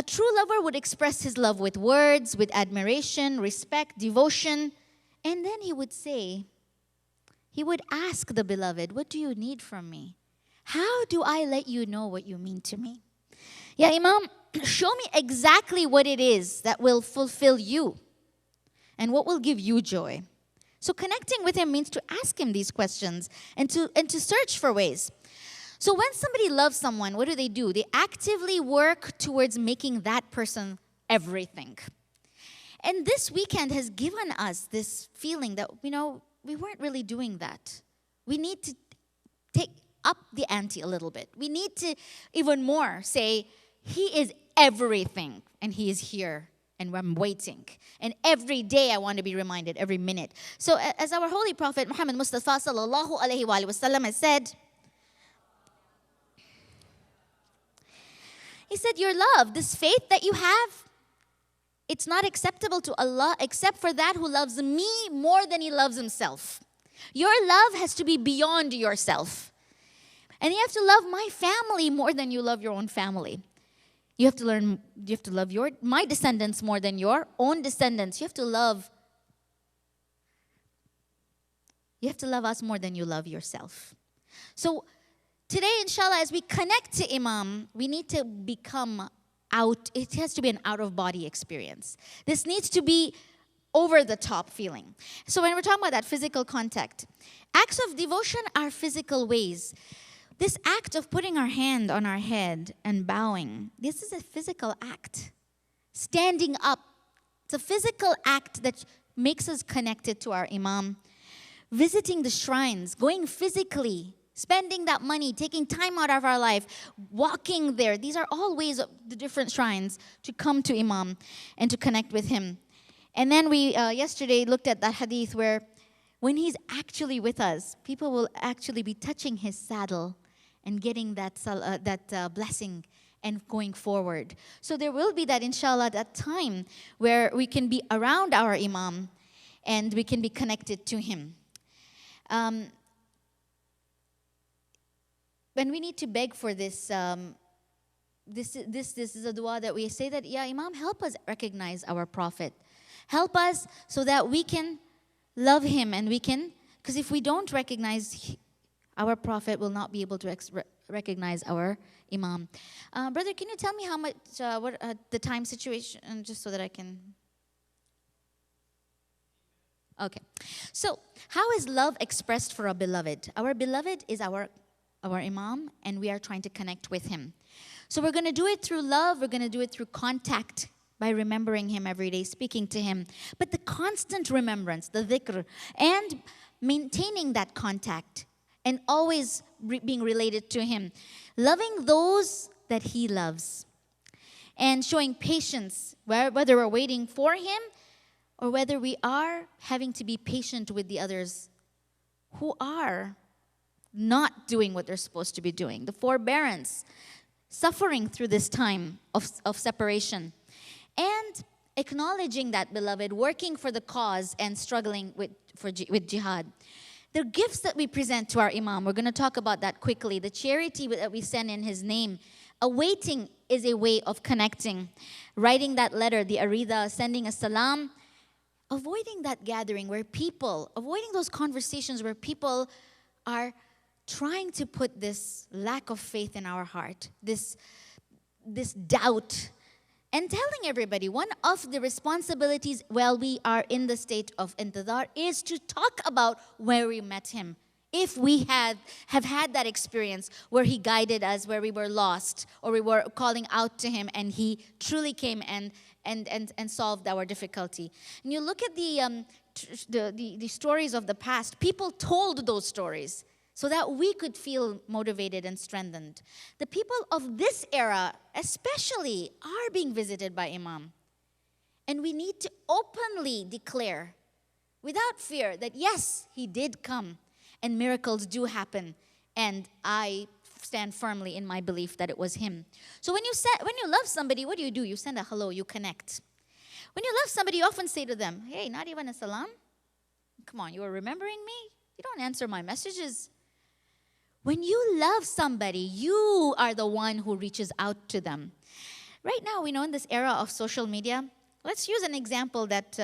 A true lover would express his love with words, with admiration, respect, devotion. And then he would say, he would ask the beloved, what do you need from me? How do I let you know what you mean to me? Yeah, Imam, show me exactly what it is that will fulfill you and what will give you joy. So connecting with him means to ask him these questions and to search for ways. So when somebody loves someone, what do? They actively work towards making that person everything. And this weekend has given us this feeling that, we weren't really doing that. We need to take up the ante a little bit. We need to even more say, he is everything and he is here. And I'm waiting. And every day I want to be reminded, every minute. So as our Holy Prophet Muhammad Mustafa sallallahu alaihi wasallam has said, he said, your love, this faith that you have, it's not acceptable to Allah except for that who loves me more than he loves himself. Your love has to be beyond yourself. And you have to love my family more than you love your own family. You have to love my descendants more than your own descendants. You have to love us more than you love yourself. So today, inshallah, as we connect to Imam, we need to become it has to be an out-of-body experience. This needs to be over-the-top feeling. So when we're talking about that physical contact, acts of devotion are physical ways. This act of putting our hand on our head and bowing, this is a physical act. Standing up, it's a physical act that makes us connected to our Imam. Visiting the shrines, going physically, spending that money, taking time out of our life, walking there. These are all ways of the different shrines to come to Imam and to connect with him. And then we yesterday looked at that hadith where when he's actually with us, people will actually be touching his saddle and getting that blessing and going forward. So there will be that, inshallah, that time where we can be around our Imam and we can be connected to him. When we need to beg for this, this is a dua that we say that, yeah, Imam, help us recognize our Prophet. Help us so that we can love him and we can, because if we don't recognize our Prophet, will not be able to recognize our Imam. Brother, can you tell me how much, what the time situation, just so that I can... Okay. So, how is love expressed for a beloved? Our beloved is our Imam, and we are trying to connect with him. So we're going to do it through love. We're going to do it through contact by remembering him every day, speaking to him. But the constant remembrance, the dhikr, and maintaining that contact and always being related to him. Loving those that he loves. And showing patience, whether we're waiting for him or whether we are having to be patient with the others who are not doing what they're supposed to be doing. The forbearance, suffering through this time of separation. And acknowledging that, beloved, working for the cause and struggling with jihad. The gifts that we present to our Imam, we're going to talk about that quickly. The charity that we send in his name. Awaiting is a way of connecting. Writing that letter, the arida, sending a salam. Avoiding that gathering avoiding those conversations where people are trying to put this lack of faith in our heart, this doubt, and telling everybody one of the responsibilities while we are in the state of intidar is to talk about where we met him. If we have had that experience where he guided us, where we were lost, or we were calling out to him and he truly came and solved our difficulty. And you look at the stories of the past, people told those stories so that we could feel motivated and strengthened. The people of this era especially are being visited by Imam. And we need to openly declare without fear that yes, he did come and miracles do happen. And I stand firmly in my belief that it was him. So when you love somebody, what do? You send a hello, you connect. When you love somebody, you often say to them, hey, not even a salam? Come on, you are remembering me? You don't answer my messages. When you love somebody, you are the one who reaches out to them. Right now, we know in this era of social media, let's use an example that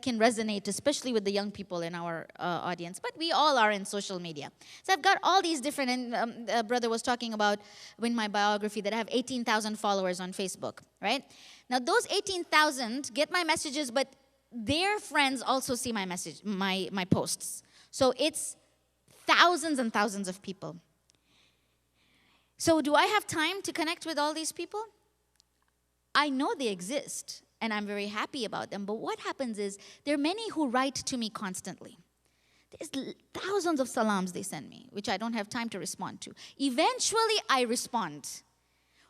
can resonate, especially with the young people in our audience. But we all are in social media. So I've got all these different, and brother was talking about in my biography that I have 18,000 followers on Facebook, right? Now those 18,000 get my messages, but their friends also see my message, my posts. So it's thousands and thousands of people. So do I have time to connect with all these people? I know they exist, and I'm very happy about them. But what happens is there are many who write to me constantly. There's thousands of salams they send me, which I don't have time to respond to. Eventually, I respond.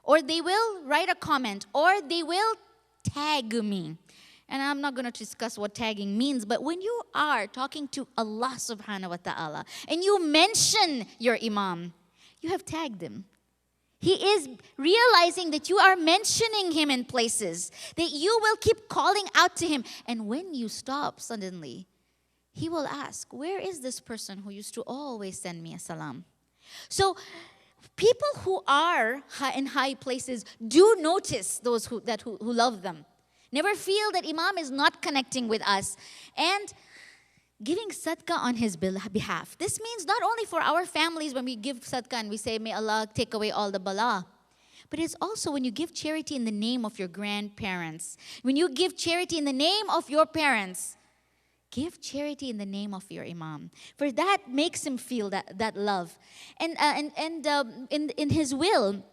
Or they will write a comment, or they will tag me. And I'm not going to discuss what tagging means, but when you are talking to Allah subhanahu wa ta'ala, and you mention your imam, you have tagged him. He is realizing that you are mentioning him in places, that you will keep calling out to him. And when you stop suddenly, he will ask, where is this person who used to always send me a salam? So people who are in high places do notice those who love them. Never feel that Imam is not connecting with us. And giving sadaqah on his behalf. This means not only for our families when we give sadaqah and we say, may Allah take away all the bala. But it's also when you give charity in the name of your grandparents. When you give charity in the name of your parents. Give charity in the name of your imam. For that makes him feel that love. And in his will,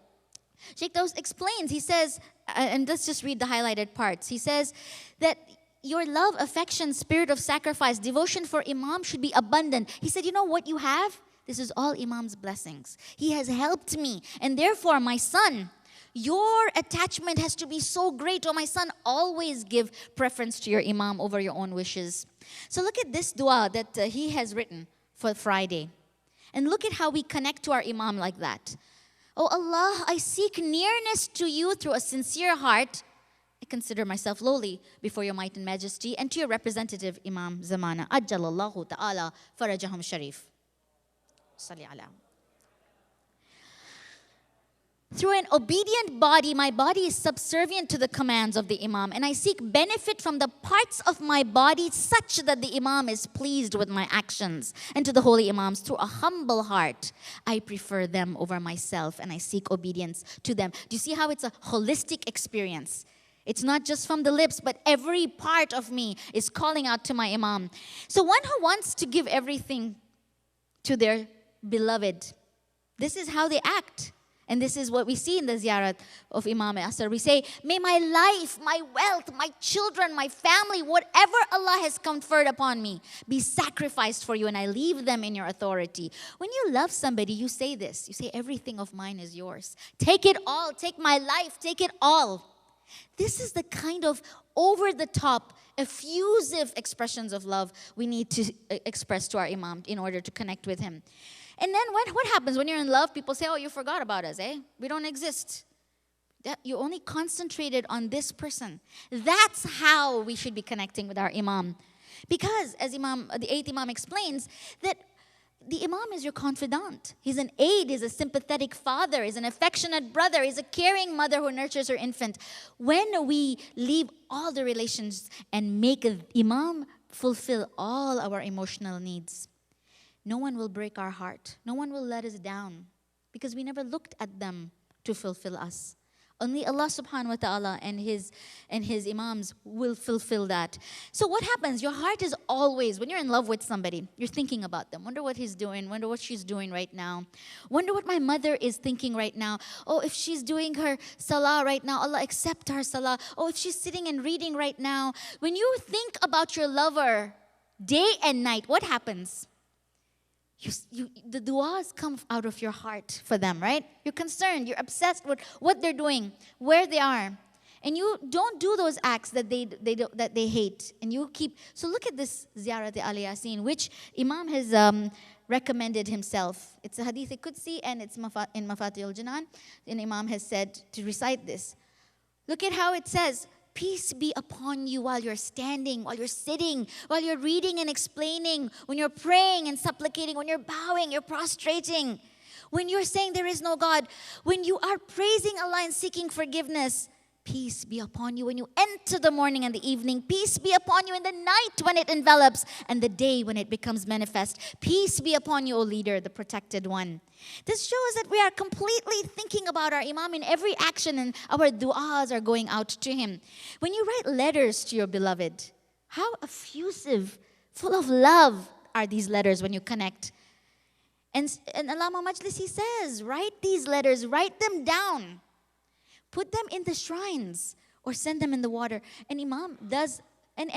Sheikh Daus explains, he says, and let's just read the highlighted parts. He says that your love, affection, spirit of sacrifice, devotion for Imam should be abundant. He said, you know what you have? This is all Imam's blessings. He has helped me. And therefore, my son, your attachment has to be so great. Oh, my son, always give preference to your Imam over your own wishes. So look at this dua that he has written for Friday. And look at how we connect to our Imam like that. Oh Allah, I seek nearness to you through a sincere heart. I consider myself lowly before your might and majesty, and to your representative, Imam Zamana. Ajjalallahu ta'ala farajahum sharif. Salli ala. Through an obedient body, my body is subservient to the commands of the Imam, and I seek benefit from the parts of my body such that the Imam is pleased with my actions. And to the holy Imams, through a humble heart, I prefer them over myself, and I seek obedience to them. Do you see how it's a holistic experience? It's not just from the lips, but every part of me is calling out to my Imam. So one who wants to give everything to their beloved, this is how they act. And this is what we see in the ziyarat of Imam Asr. We say, may my life, my wealth, my children, my family, whatever Allah has conferred upon me, be sacrificed for you, and I leave them in your authority. When you love somebody, you say this. You say, everything of mine is yours. Take it all. Take my life. Take it all. This is the kind of over-the-top, effusive expressions of love we need to express to our Imam in order to connect with him. And then what happens when you're in love? People say, oh, you forgot about us, eh? We don't exist. You only concentrated on this person. That's how we should be connecting with our Imam. Because, as the 8th Imam explains, that the Imam is your confidant. He's an aide, he's a sympathetic father, he's an affectionate brother, he's a caring mother who nurtures her infant. When we leave all the relations and make an Imam fulfill all our emotional needs, no one will break our heart. No one will let us down because we never looked at them to fulfill us. Only Allah subhanahu wa ta'ala and his imams will fulfill that. So what happens? Your heart is always, when you're in love with somebody, you're thinking about them. Wonder what he's doing. Wonder what she's doing right now. Wonder what my mother is thinking right now. Oh, if she's doing her salah right now, Allah accept her salah. Oh, if she's sitting and reading right now. When you think about your lover day and night, what happens? The du'as come out of your heart for them, right? You're concerned, you're obsessed with what they're doing, where they are. And you don't do those acts that they hate. And you keep, so look at this Ziyarat al Yasin, which Imam has recommended himself. It's a hadith Qudsi and it's in Mafatih al-Jinan. And Imam has said to recite this. Look at how it says, peace be upon you while you're standing, while you're sitting, while you're reading and explaining, when you're praying and supplicating, when you're bowing, you're prostrating. When you're saying there is no God, when you are praising Allah and seeking forgiveness, peace be upon you when you enter the morning and the evening. Peace be upon you in the night when it envelops and the day when it becomes manifest. Peace be upon you, O leader, the protected one. This shows that we are completely thinking about our Imam in every action, and our du'as are going out to him. When you write letters to your beloved, how effusive, full of love are these letters when you connect. And Allama Majlisi says, write these letters, write them down. Put them in the shrines or send them in the water. And Imam does, and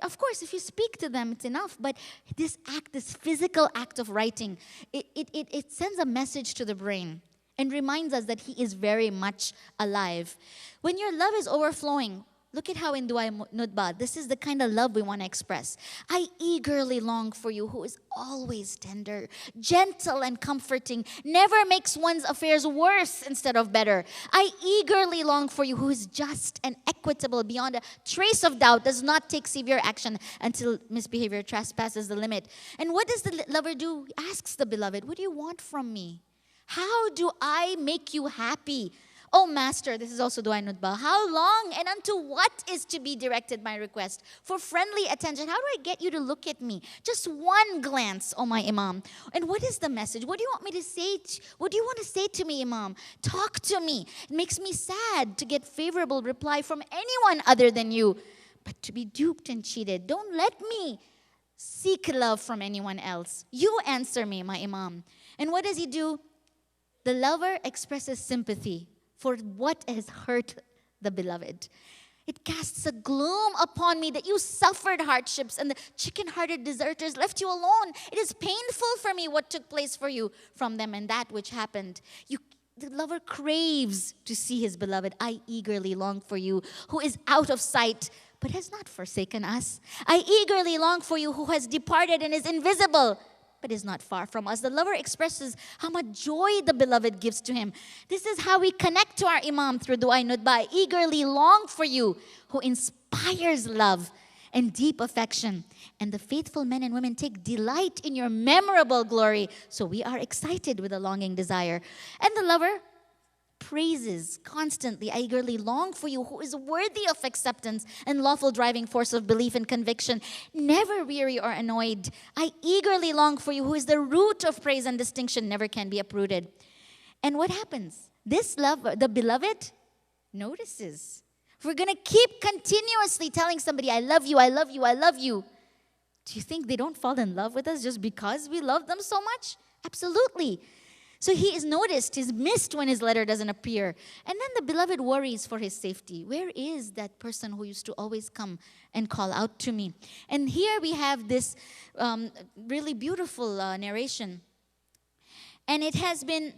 of course, if you speak to them, it's enough. But this act, this physical act of writing, it sends a message to the brain and reminds us that he is very much alive. When your love is overflowing, look at how in Dua Nutbah, this is the kind of love we want to express. I eagerly long for you who is always tender, gentle and comforting, never makes one's affairs worse instead of better. I eagerly long for you who is just and equitable beyond a trace of doubt, does not take severe action until misbehavior trespasses the limit. And what does the lover do? He asks the beloved, what do you want from me? How do I make you happy? Oh Master, this is also Dua Nutbah. How long and unto what is to be directed my request? For friendly attention, how do I get you to look at me? Just one glance, oh my Imam. And what is the message? What do you want me to say? What do you want to say to me, Imam? Talk to me. It makes me sad to get favorable reply from anyone other than you. But to be duped and cheated, don't let me seek love from anyone else. You answer me, my Imam. And what does he do? The lover expresses sympathy for what has hurt the beloved. It casts a gloom upon me that you suffered hardships and the chicken-hearted deserters left you alone. It is painful for me what took place for you from them and that which happened. The lover craves to see his beloved. I eagerly long for you who is out of sight but has not forsaken us. I eagerly long for you who has departed and is invisible but is not far from us. The lover expresses how much joy the beloved gives to him. This is how we connect to our Imam through Dua Nutbah. I eagerly long for you who inspires love and deep affection. And the faithful men and women take delight in your memorable glory. So we are excited with a longing desire. And the lover praises constantly. I eagerly long for you who is worthy of acceptance and lawful driving force of belief and conviction, never weary or annoyed. I eagerly long for you who is the root of praise and distinction, never can be uprooted. And what happens? This love, the beloved, notices. If we're going to keep continuously telling somebody, I love you, I love you, I love you, do you think they don't fall in love with us just because we love them so much? Absolutely. So he is noticed, he's missed when his letter doesn't appear. And then the beloved worries for his safety. Where is that person who used to always come and call out to me? And here we have this really beautiful narration. And it has been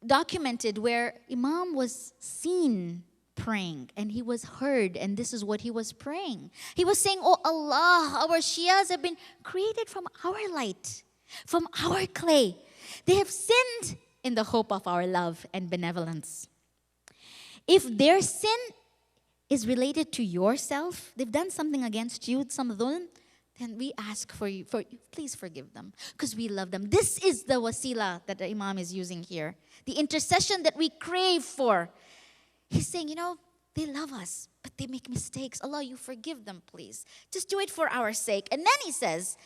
documented where Imam was seen praying and he was heard, and this is what he was praying. He was saying, oh Allah, our Shias have been created from our light, from our clay. They have sinned in the hope of our love and benevolence. If their sin is related to yourself, they've done something against you, some dhulm, then we ask for you, please forgive them because we love them. This is the wasila that the Imam is using here. The intercession that we crave for. He's saying, they love us, but they make mistakes. Allah, you forgive them, please. Just do it for our sake. And then he says,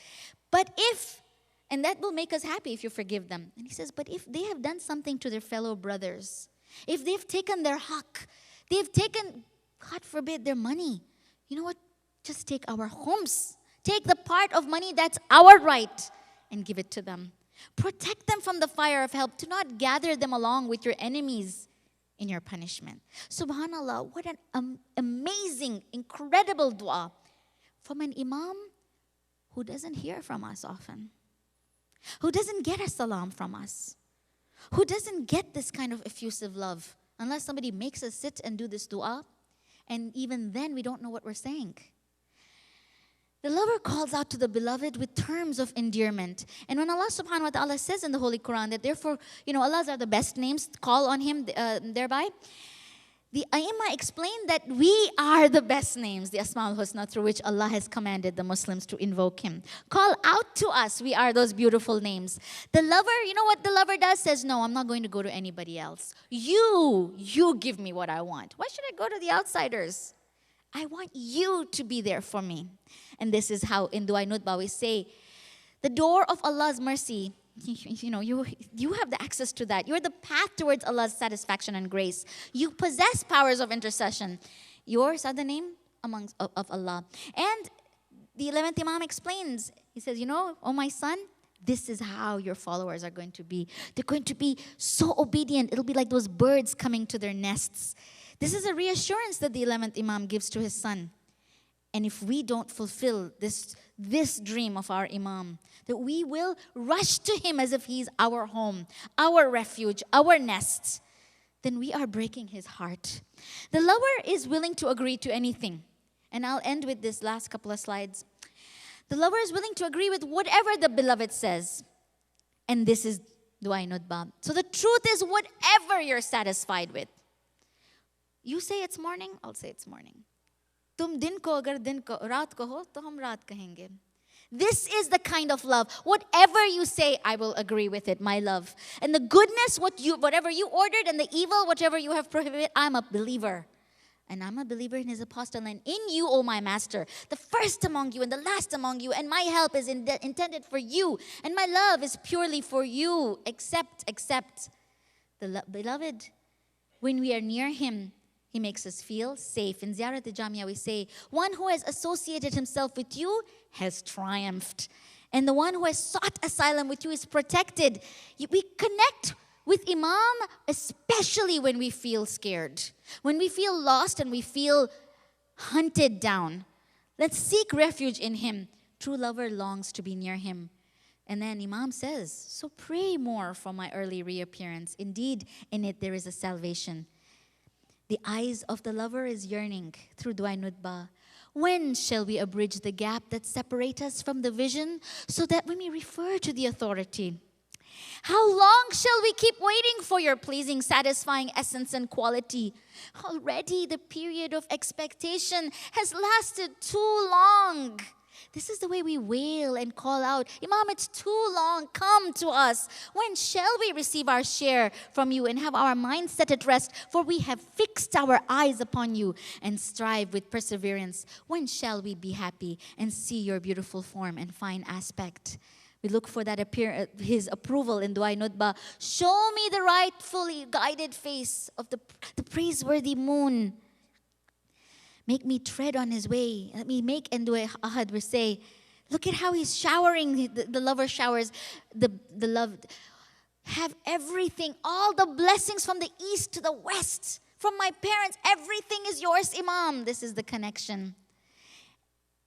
and that will make us happy if you forgive them. And he says, but if they have done something to their fellow brothers, if they've taken their haqq, they've taken, God forbid, their money, you know what? Just take our homes. Take the part of money that's our right and give it to them. Protect them from the fire of hell. Do not gather them along with your enemies in your punishment. Subhanallah, what an amazing, incredible dua from an Imam who doesn't hear from us often, who doesn't get a salam from us, who doesn't get this kind of effusive love unless somebody makes us sit and do this dua, and even then we don't know what we're saying. The lover calls out to the beloved with terms of endearment. And when Allah subhanahu wa ta'ala says in the Holy Quran that therefore, Allah's are the best names, call on Him thereby, The Aima explained that we are the best names, the Asma'ul Husna, through which Allah has commanded the Muslims to invoke Him. Call out to us, we are those beautiful names. The lover, you know what the lover does? Says, no, I'm not going to go to anybody else. You give me what I want. Why should I go to the outsiders? I want you to be there for me. And this is how in Dua Nutbah we say, the door of Allah's mercy, you have the access to that. You're the path towards Allah's satisfaction and grace. You possess powers of intercession. Yours are the name of Allah. And the 11th Imam explains, he says, oh my son, this is how your followers are going to be. They're going to be so obedient. It'll be like those birds coming to their nests. This is a reassurance that the 11th Imam gives to his son. And if we don't fulfill this dream of our Imam, that we will rush to him as if he's our home, our refuge, our nest, then we are breaking his heart. The lover is willing to agree to anything. And I'll end with this last couple of slides. The lover is willing to agree with whatever the beloved says. And this is Dua Nutbah. So the truth is whatever you're satisfied with. You say it's morning, I'll say it's morning. Tum din ko agar din ko raat ko ho, to hum raat kahenge. This is the kind of love. Whatever you say, I will agree with it, my love. And the goodness, whatever you ordered, and the evil, whatever you have prohibited, I'm a believer. And I'm a believer in His apostle, and in you, O my master, the first among you and the last among you, and my help is intended for you, and my love is purely for you. Accept. The beloved, when we are near Him, He makes us feel safe. In Ziyarat Jamia we say, one who has associated himself with you has triumphed. And the one who has sought asylum with you is protected. We connect with Imam, especially when we feel scared. When we feel lost and we feel hunted down. Let's seek refuge in Him. True lover longs to be near Him. And then Imam says, so pray more for my early reappearance. Indeed, in it there is a salvation. The eyes of the lover is yearning through Dua Nutbah. When shall we abridge the gap that separates us from the vision so that we may refer to the authority? How long shall we keep waiting for your pleasing, satisfying essence and quality? Already the period of expectation has lasted too long. This is the way we wail and call out, Imam, it's too long, come to us. When shall we receive our share from you and have our minds set at rest? For we have fixed our eyes upon you and strive with perseverance. When shall we be happy and see your beautiful form and fine aspect? We look for that His approval in Dua Nutbah. Show me the rightfully guided face of the praiseworthy moon. Make me tread on His way. Let me make and do a ahad. We say, look at how He's showering. The lover showers the loved. Have everything, all the blessings from the east to the west. From my parents, everything is yours, Imam. This is the connection.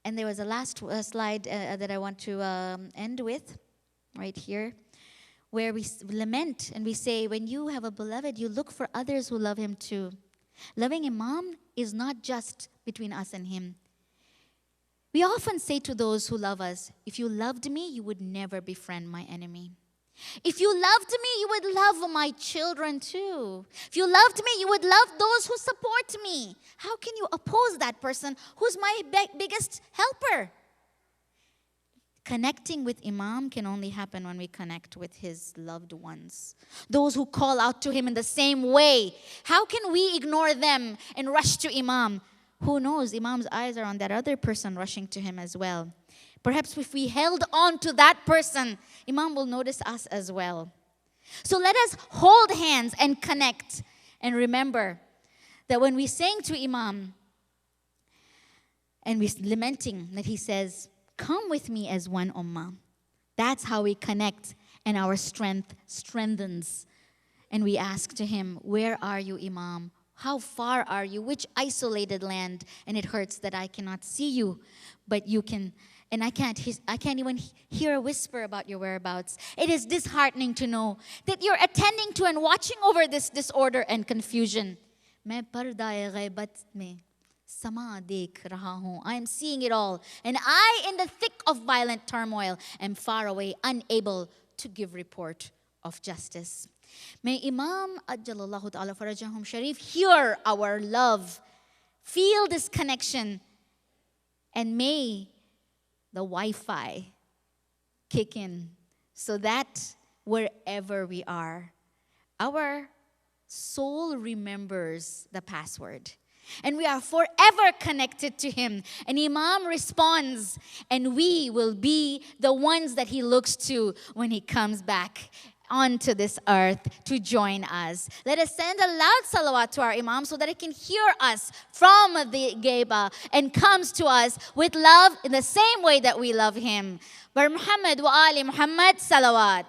And there was a last slide that I want to end with, right here, where we lament and we say, when you have a beloved, you look for others who love him too. Loving Imam is not just between us and him. We often say to those who love us, if you loved me, you would never befriend my enemy. If you loved me, you would love my children too. If you loved me, you would love those who support me. How can you oppose that person who's my biggest helper? Connecting with Imam can only happen when we connect with his loved ones. Those who call out to him in the same way. How can we ignore them and rush to Imam? Who knows? Imam's eyes are on that other person rushing to him as well. Perhaps if we held on to that person, Imam will notice us as well. So let us hold hands and connect. And remember that when we sing to Imam and we're lamenting that he says, come with me as one ummah. That's how we connect and our strength strengthens. And we ask to him, where are you, Imam? How far are you? Which isolated land? And it hurts that I cannot see you, but you can, and I can't even hear a whisper about your whereabouts. It is disheartening to know that you're attending to and watching over this disorder and confusion. I am seeing it all. And I, in the thick of violent turmoil, am far away, unable to give report of justice. May Imam Ajjalallahu Ta'ala Farajahum Sharif hear our love, feel this connection, and may the Wi-Fi kick in so that wherever we are, our soul remembers the password. And we are forever connected to him. And Imam responds, and we will be the ones that he looks to when he comes back onto this earth to join us. Let us send a loud salawat to our Imam so that he can hear us from the Geba and comes to us with love in the same way that we love him. Bar Muhammad wa Ali Muhammad salawat.